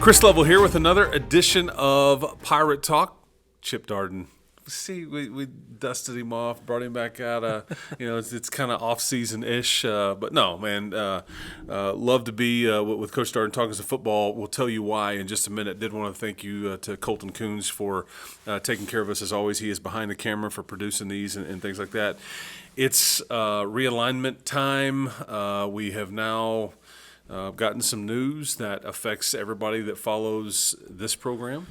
Chris Level here with another edition of Pirate Talk. Chip Darden. See, we dusted him off, brought him back out. It's kind of off-season-ish. But no, man, love to be with Coach Darden talking some football. We'll tell you why in just a minute. Did want to thank you to Colton Coons for taking care of us as always. He is behind the camera for producing these and things like that. It's realignment time. We have now gotten some news that affects everybody that follows this program,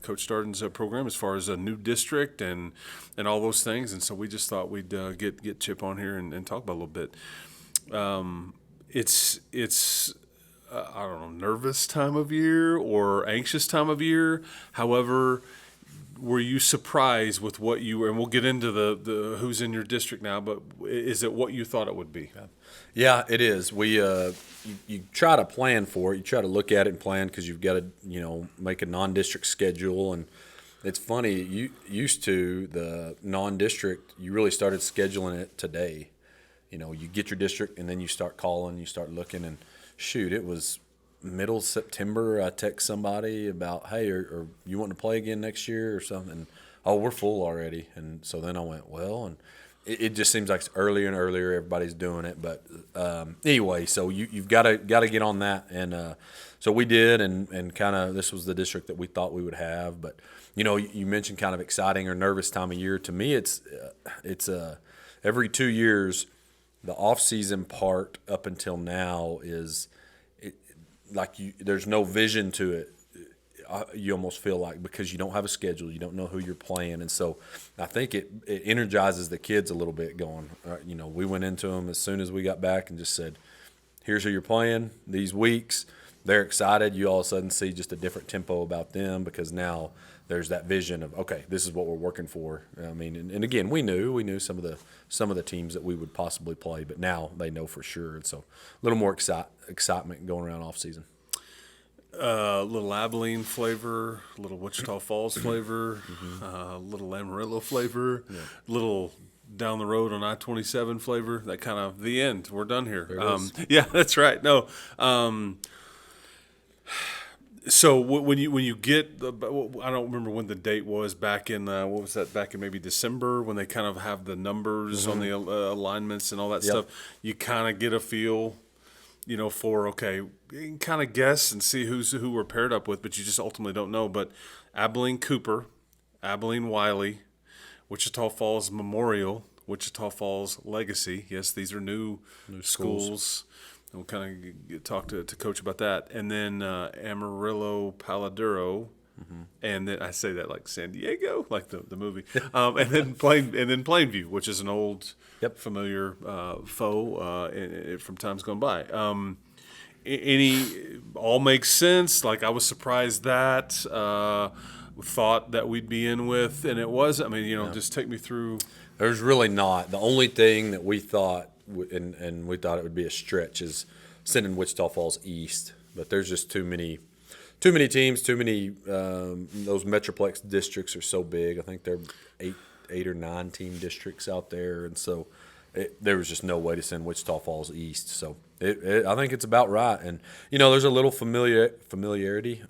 Coach Darden's program, as far as a new district and all those things. And so we just thought we'd get Chip on here and talk about it a little bit. It's I don't know, nervous time of year or anxious time of year. However, were you surprised with what you were? And we'll get into the who's in your district now, but is it what you thought it would be? Yeah, it is. We you try to plan for it. You try to look at it and plan because you've got to make a non-district schedule. And it's funny, you used to the non-district. You really started scheduling it today. You get your district and then you start calling, you start looking, and shoot, it was middle September. I text somebody about, hey, are you wanting to play again next year or something? Oh, we're full already. And so then I went, well, and it just seems like it's earlier and earlier everybody's doing it. But anyway, so you've got to get on that. And so we did, and kind of this was the district that we thought we would have. But, you mentioned kind of exciting or nervous time of year. To me, it's every 2 years, the off-season part up until now is there's no vision to it. You almost feel like because you don't have a schedule, you don't know who you're playing, and so I think it energizes the kids a little bit. Going, we went into them as soon as we got back and just said, "Here's who you're playing these weeks." They're excited. You all of a sudden see just a different tempo about them because now there's that vision of, okay, this is what we're working for. I mean, and again, we knew some of the teams that we would possibly play, but now they know for sure, and so a little more excitement going around off season. Little Abilene flavor, a little Wichita Falls flavor, little Amarillo flavor, little down the road on I-27 flavor. That kind of the end. We're done here. Yeah, that's right. No. So when you get, I don't remember when the date was back in what was that? Back in maybe December when they kind of have the numbers on the alignments and all that stuff. You kind of get a feel. For, okay, you can kind of guess and see who we're paired up with, but you just ultimately don't know. But Abilene Cooper, Abilene Wiley, Wichita Falls Memorial, Wichita Falls Legacy. Yes, these are new schools. And we'll kind of talk to Coach about that. And then Amarillo Paladuro. And then I say that like San Diego, like the movie, and then Plainview, which is an old, familiar foe from times gone by. All makes sense. Like I was surprised that thought that we'd be in with, and it was. I mean, just take me through. There's really not. The only thing that we thought, and we thought it would be a stretch, is sending Wichita Falls east, but there's just too many teams, too many. Those Metroplex districts are so big. I think they're eight or 9 team districts out there, and so there was just no way to send Wichita Falls east. So I think it's about right. And there's a little familiarity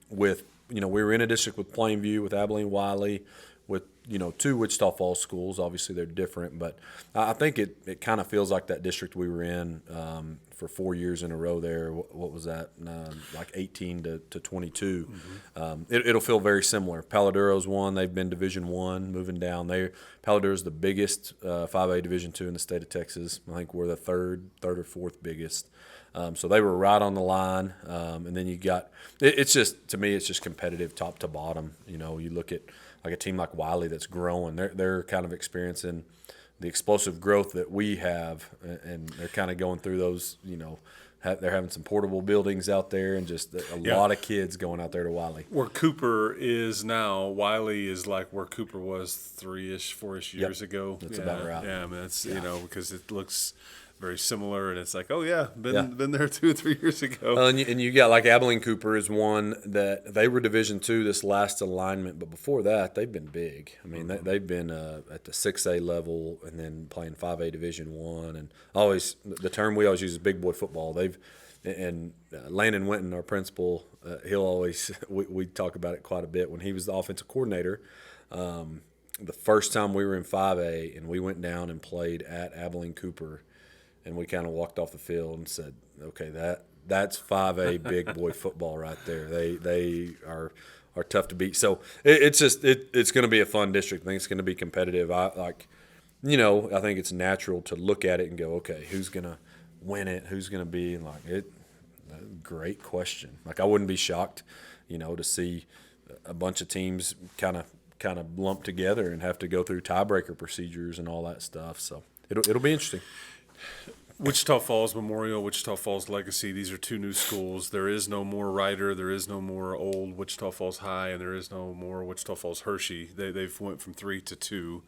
with we were in a district with Plainview, with Abilene Wiley, with 2 Wichita Falls schools. Obviously they're different, but I think it kind of feels like that district we were in for 4 years in a row there. What was that? Like 18 to 22. It'll feel very similar. Paladuro's one. They've been Division I, moving down there. Paladuro's the biggest 5A Division II in the state of Texas. I think we're the third or fourth biggest. So they were right on the line. And then you got it's just, to me, it's just competitive top to bottom. You look at like a team like Wiley that's growing. They're kind of experiencing the explosive growth that we have, and they're kind of going through those, they're having some portable buildings out there and just a lot of kids going out there to Wiley. Where Cooper is now, Wiley is like where Cooper was 3-ish, 4-ish years ago. That's about right. Yeah, I mean, that's, because it looks very similar, and it's like, oh yeah, been there 2 or 3 years ago. And you got like Abilene Cooper is one that they were Division II this last alignment, but before that they've been big. I mean, they've been at the 6A level and then playing 5A Division I, and always the term we always use is big boy football. and Landon Winton, our principal, he'll always we talk about it quite a bit. When he was the offensive coordinator, the first time we were in 5A and we went down and played at Abilene Cooper, and we kind of walked off the field and said, okay, that's 5A big boy football right there. They are tough to beat. So it's going to be a fun district. I think it's going to be competitive. I think it's natural to look at it and go, okay, who's going to win it? Who's going to be like it? Great question. Like, I wouldn't be shocked, to see a bunch of teams kind of lumped together and have to go through tiebreaker procedures and all that stuff. So it'll be interesting. Wichita Falls Memorial, Wichita Falls Legacy, these are two new schools. There is no more Ryder, there is no more old Wichita Falls High, and there is no more Wichita Falls Hershey. They've went from 3 to 2.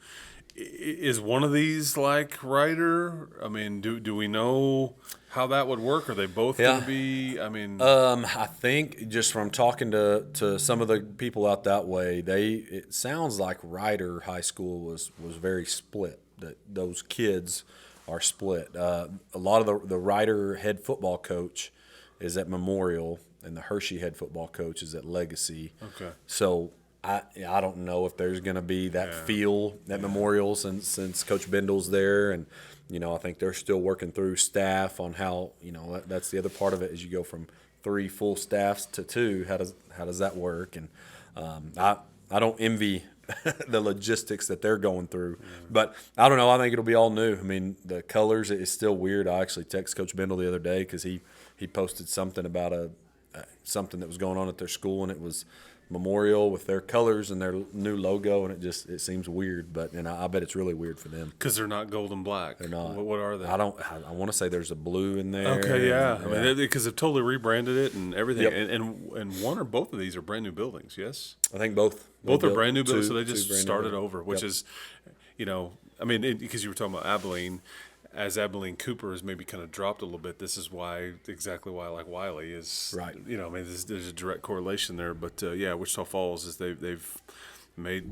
Is one of these like Ryder? I mean, do we know how that would work? Are they both going to be? I mean, I think just from talking to some of the people out that way, it sounds like Ryder High School was very split. That those kids are split. A lot of the Ryder head football coach is at Memorial, and the Hershey head football coach is at Legacy. Okay. So I don't know if there's going to be that feel at Memorial since Coach Bendell's there, and I think they're still working through staff on how that's the other part of it is you go from 3 full staffs to 2. How does that work? And I don't envy the logistics that they're going through. But I don't know. I think it'll be all new. I mean, the colors is still weird. I actually texted Coach Bendel the other day because he posted something about something that was going on at their school, and it was Memorial with their colors and their new logo, and it seems weird. And I bet it's really weird for them because they're not gold and black. They're not. What are they? I want to say there's a blue in there. Okay, yeah. I mean, because they've totally rebranded it and everything. Yep. And one or both of these are brand new buildings. Yes. I think both. Both are brand new buildings, so they just started new. over, which is, I mean, because you were talking about Abilene, as Abilene Cooper has maybe kind of dropped a little bit. This is exactly why I like Wiley is right. I mean, there's a direct correlation there, but Wichita Falls is they've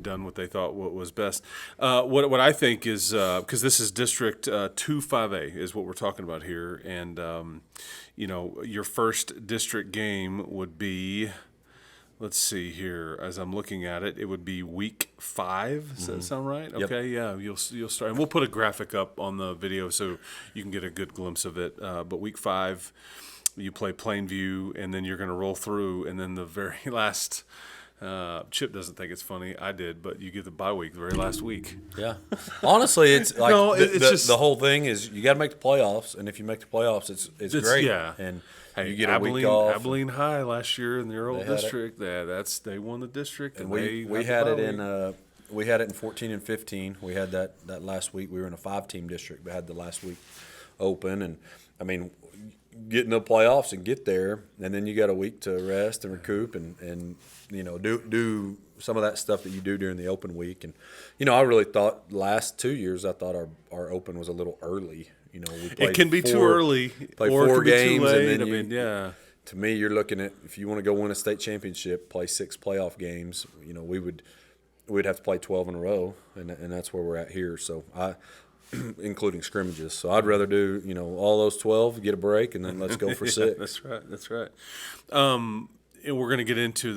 done what they thought what was best. What I think is because this is District 2-5A is what we're talking about here, and your first district game would be. Let's see here. As I'm looking at it, it would be week 5. Does that sound right? Yep. Okay, yeah. You'll start, and we'll put a graphic up on the video so you can get a good glimpse of it. But week 5, you play Plainview, and then you're going to roll through, and then the very last. Chip doesn't think it's funny. I did, but you get the bye week, the very last week. Yeah. Honestly, it's like No, it's just the whole thing is you got to make the playoffs, and if you make the playoffs, it's great. Yeah. And hey, you get Abilene, a week off. Abilene High last year in their old district. They won the district, and we had it in we had it in 14 and 15. We had that last week. We were in a 5-team district, but had the last week open, and I mean, get in the playoffs and get there, and then you got a week to rest and recoup and do some of that stuff that you do during the open week. And I really thought last 2 years I thought our open was a little early. We played it can be too early, play or 4 it can games, be too late. and then to me, you're looking at if you want to go win a state championship, play 6 playoff games. We'd have to play 12 in a row, and that's where we're at here. So including scrimmages. So I'd rather do all those 12, get a break, and then let's go for 6. That's right. And we're going to get into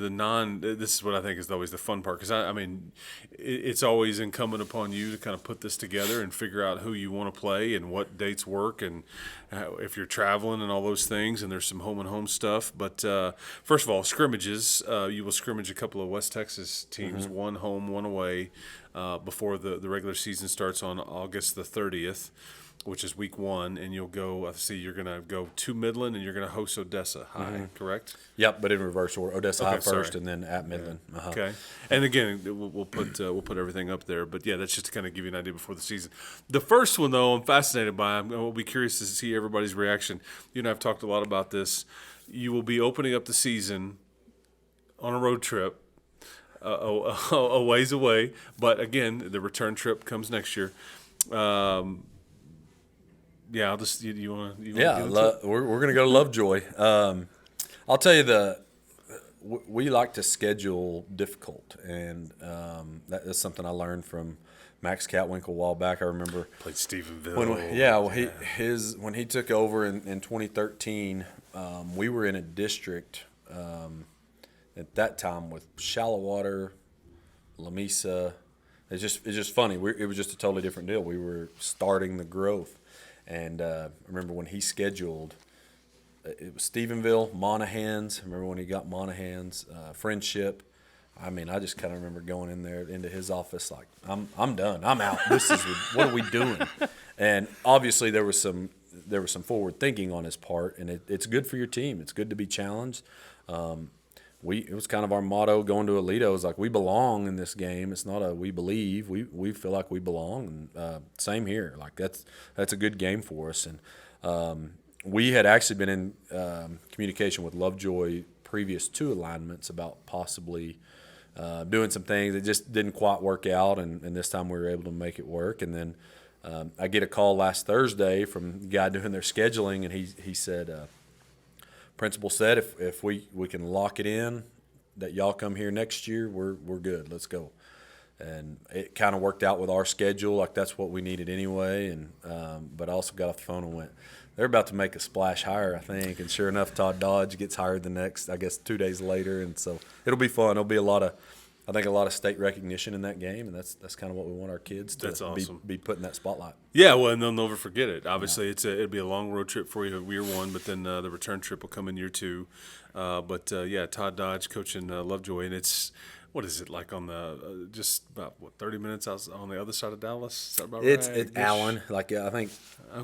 this is what I think is always the fun part, because I mean, it's always incumbent upon you to kind of put this together and figure out who you want to play and what dates work, and if you're traveling and all those things, and there's some home and home stuff. But first of all, scrimmages, you will scrimmage a couple of West Texas teams, one home, one away, before the regular season starts on August the 30th. Which is week 1, and you'll go. You're going to go to Midland, and you're going to host Odessa High, correct? Yep, but in reverse order. Odessa High first, and then at Midland. Yeah. Okay, and again, we'll put everything up there. But yeah, that's just to kind of give you an idea before the season. The first one, though, I'm fascinated by. I'll be curious to see everybody's reaction. You and I have talked a lot about this. You will be opening up the season on a road trip. A ways away, but again, the return trip comes next year. Yeah, I'll just you want to. Yeah, we're going to go to Lovejoy. I'll tell you we like to schedule difficult, and that's something I learned from Max Catwinkle a while back. I remember Played Stephenville. when he took over in 2013, we were in a district at that time with Shallow Water, Lamesa. It's just funny. It was just a totally different deal. We were starting the growth, and I remember when he scheduled. It was Stephenville, Monahans. I remember when he got Monahans, Friendship. I mean, I just kind of remember going in there into his office like, I'm done. I'm out. What are we doing? And obviously there was some forward thinking on his part, and it's good for your team. It's good to be challenged. It was kind of our motto going to Alito. It was like, we belong in this game. It's not a we believe. We feel like we belong. And same here. Like that's a good game for us. And we had actually been in communication with Lovejoy previous 2 alignments about possibly doing some things that just didn't quite work out, and this time we were able to make it work. And then I get a call last Thursday from the guy doing their scheduling, and he said, principal said if we can lock it in that y'all come here next year, we're good. Let's go. And it kind of worked out with our schedule, like that's what we needed anyway. And but I also got off the phone and went, they're about to make a splash hire, I think. And sure enough, Todd Dodge gets hired the next, I guess, 2 days later. And so it'll be fun. It'll be a lot of state recognition in that game, and that's kind of what we want our kids to awesome. be put in that spotlight. Yeah, well, and they'll never forget it. Obviously, it'll be a long road trip for you year 1, but then the return trip will come in year 2. Todd Dodge coaching Lovejoy, and it's. What is it like on the just about 30 minutes out on the other side of Dallas? Is that about right? It's Allen. Like I think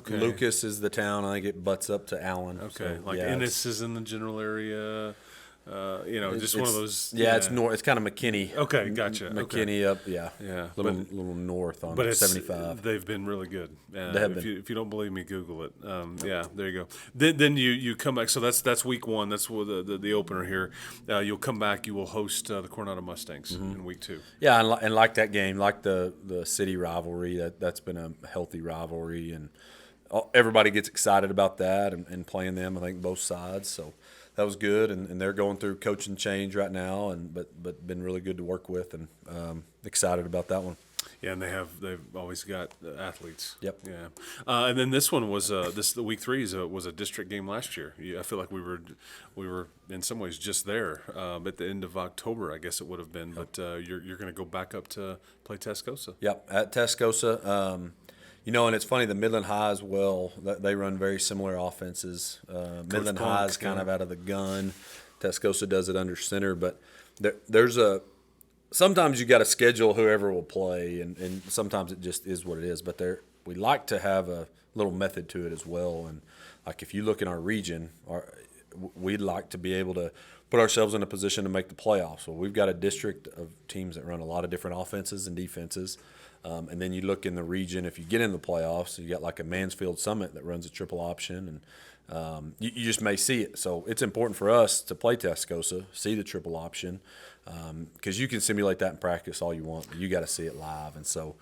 Lucas is the town. I think it butts up to Allen. Okay, so, Ennis is in the general area. Just one of those. Yeah, it's north. It's kind of McKinney. Okay, gotcha. McKinney up, yeah. Little north on 75. They've been really good. They have been. If you don't believe me, Google it. There you go. Then you come back. So that's week 1. That's the opener here. You'll come back. You will host the Coronado Mustangs in week 2. Yeah, and like that game, like the city rivalry. That's been a healthy rivalry, and everybody gets excited about that and playing them. I think both sides. So. That was good, and they're going through coaching change right now, but been really good to work with, and excited about that one. Yeah, and they've always got athletes. Yep. Yeah, and then this one was the week 3 was a district game last year. I feel like we were in some ways just there at the end of October, I guess it would have been. But you're going to go back up to play Tascosa. Yep, at Tascosa. And it's funny, the Midland High as well, they run very similar offenses. Midland High is kind of out of the gun. Tascosa does it under center. But sometimes you got to schedule whoever will play, and sometimes it just is what it is. But we like to have a little method to it as well. And like if you look in our region, we'd like to be able to put ourselves in a position to make the playoffs. So we've got a district of teams that run a lot of different offenses and defenses. And then you look in the region, if you get in the playoffs, you got like a Mansfield Summit that runs a triple option, and you just may see it. So it's important for us to play Tascosa, see the triple option, because you can simulate that in practice all you want, but you got to see it live. And so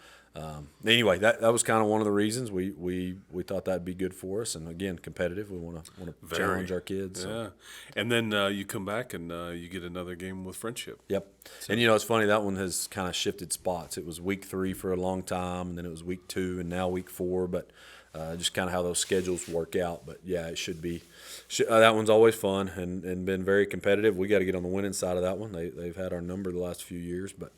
anyway, that was kind of one of the reasons we thought that'd be good for us. And again, competitive. We want to challenge our kids. Yeah, so. And then you come back and you get another game with Friendship. Yep. So. And it's funny, that one has kind of shifted spots. It was week 3 for a long time, and then it was week 2, and now week 4. But just kind of how those schedules work out. But yeah, it should be. That one's always fun and been very competitive. We got to get on the winning side of that one. They've had our number the last few years, but.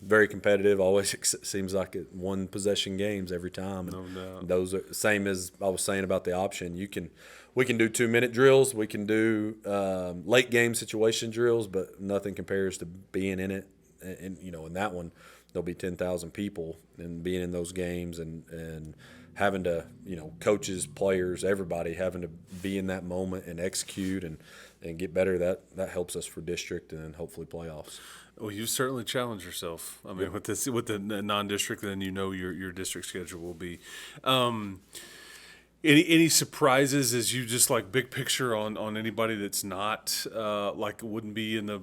Very competitive. Always seems like it 1 possession games every time. No doubt. Those are same as I was saying about the option. We can do 2-minute drills. We can do late game situation drills, but nothing compares to being in it. And in that one, there'll be 10,000 people, and being in those games and having to coaches, players, everybody having to be in that moment and execute and get better. That helps us for district and then hopefully playoffs. Well, you certainly challenge yourself. I mean, with the non-district, then your district schedule will be. Any surprises as you just like big picture on anybody that's not like wouldn't be in the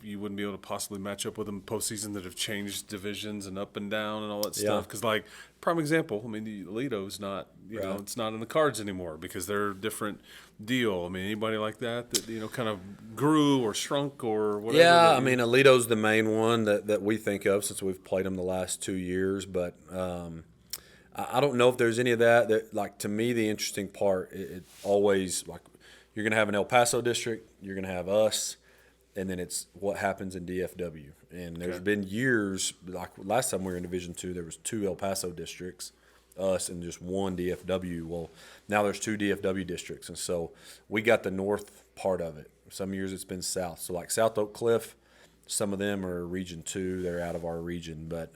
you wouldn't be able to possibly match up with them postseason that have changed divisions and up and down and all that stuff? Because like prime example, I mean Alito's not it's not in the cards anymore because they're a different deal. I mean anybody like that kind of grew or shrunk or whatever. Yeah, I mean Alito's the main one that we think of since we've played them the last 2 years, but. I don't know if there's any of that. Like to me, the interesting part, it always like you're going to have an El Paso district, you're going to have us, and then it's what happens in DFW. And there's been years like last time we were in Division II, there was 2 El Paso districts, us, and just 1 DFW. Well, now there's 2 DFW districts, and so we got the north part of it. Some years it's been south. So like South Oak Cliff, some of them are Region 2. They're out of our region, but.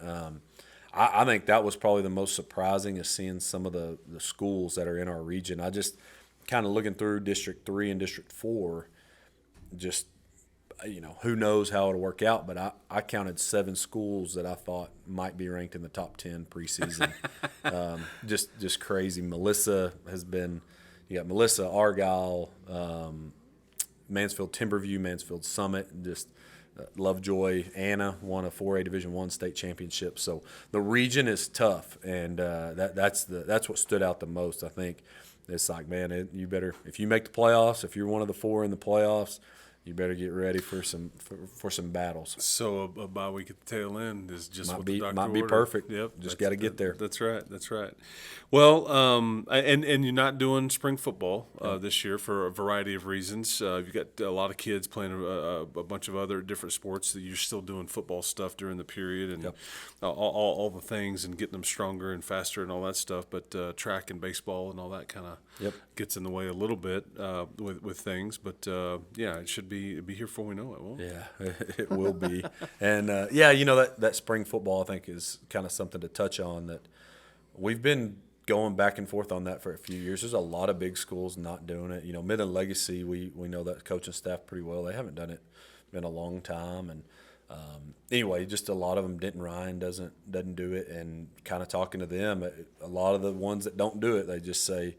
I think that was probably the most surprising is seeing some of the schools that are in our region. I just kind of looking through District 3 and District 4, just, who knows how it'll work out. But I counted 7 schools that I thought might be ranked in the top 10 preseason. Just crazy. Melissa has been – you got Melissa, Argyle, Mansfield Timberview, Mansfield Summit, just – Lovejoy, Anna won a 4A Division I state championship. So the region is tough, and that's what stood out the most. I think it's like, man, you better if you make the playoffs, if you're one of the 4 in the playoffs, you better get ready for some battles. So a bye week at the tail end is just might what be the doctor might be ordered. perfect. Yep, just got to get there. That's right. That's right. Well, and you're not doing spring football this year for a variety of reasons. You've got a lot of kids playing a bunch of other different sports that you're still doing football stuff during the period and all the things and getting them stronger and faster and all that stuff. But track and baseball and all that kind of gets in the way a little bit with things. But it should be here before we know it, won't it? Yeah, it will be. And that spring football I think is kind of something to touch on that we've been going back and forth on that for a few years. There's a lot of big schools not doing it. Midland Legacy, we know that coaching staff pretty well. They haven't done it in a long time. And anyway, just a lot of them, Denton Ryan doesn't do it. And kind of talking to them, a lot of the ones that don't do it, they just say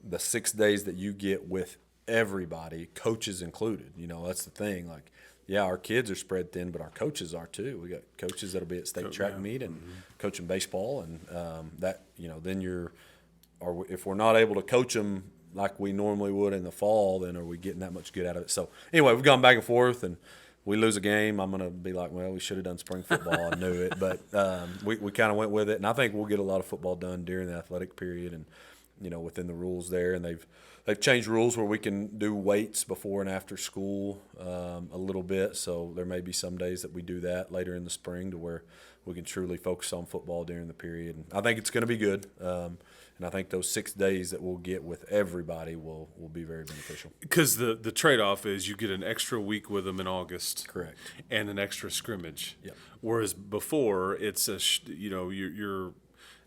the 6 days that you get with everybody, coaches included. That's the thing. Like, yeah, our kids are spread thin, but our coaches are too. We got coaches that'll be at state track meet and coaching baseball, and then if we're not able to coach them like we normally would in the fall, then are we getting that much good out of it? So anyway, we've gone back and forth, and we lose a game, I'm gonna be like, well, we should have done spring football. I knew it, but we kind of went with it, and I think we'll get a lot of football done during the athletic period, and within the rules there, and they've changed rules where we can do weights before and after school a little bit. So there may be some days that we do that later in the spring to where we can truly focus on football during the period. And I think it's going to be good. And I think those 6 days that we'll get with everybody will be very beneficial. Because the trade-off is you get an extra week with them in August. Correct. And an extra scrimmage. Yep. Whereas before it's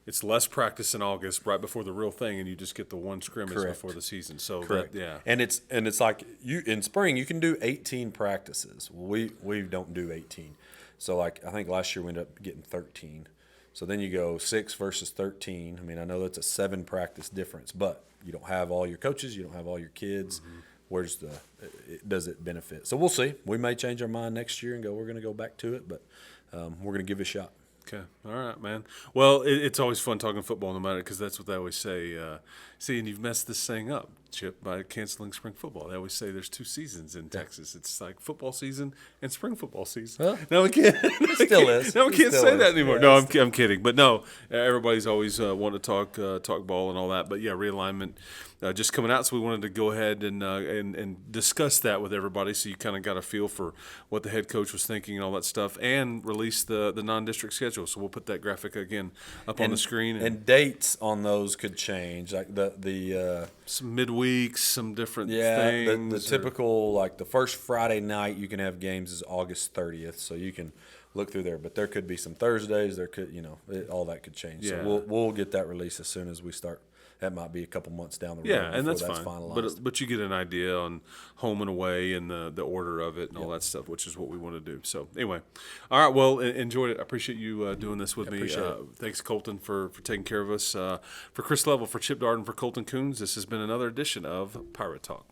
it's less practice in August, right before the real thing, and you just get the one scrimmage before the season. So correct. And it's like you in spring you can do 18 practices. We don't do 18. So like I think last year we ended up getting 13. So then you go 6 versus 13. I mean, I know that's a 7 practice difference, but you don't have all your coaches, you don't have all your kids. Mm-hmm. Does it benefit? So we'll see. We may change our mind next year and we're going to go back to it, but we're going to give it a shot. Okay. All right, man. Well, it's always fun talking football no matter, because that's what they always say. See, and you've messed this thing up, Chip, by canceling spring football. They always say there's 2 seasons in Texas. It's like football season and spring football season. Well, no, we can't. Still is. No, we can't say that anymore. Yeah, no, I'm kidding. But no, everybody's always wanting to talk ball and all that. But yeah, realignment just coming out, so we wanted to go ahead and discuss that with everybody, so you kind of got a feel for what the head coach was thinking and all that stuff, and release the non-district schedule. So we'll put that graphic again up on the screen. And dates on those could change, like the some midweeks, some different things. The typical, like the first Friday night you can have games is August 30th, so you can look through there. But there could be some Thursdays. There could, all that could change. Yeah. So we'll get that release as soon as we start. that might be a couple months down the road. Yeah, and before that's fine. finalized. But you get an idea on home and away and the order of it and all that stuff, which is what we want to do. So anyway, all right. Well, enjoyed it. I appreciate you doing this with me. appreciate it. Thanks, Colton, for taking care of us. For Chris Level, for Chip Darden, for Colton Coons, this has been another edition of Pirate Talk.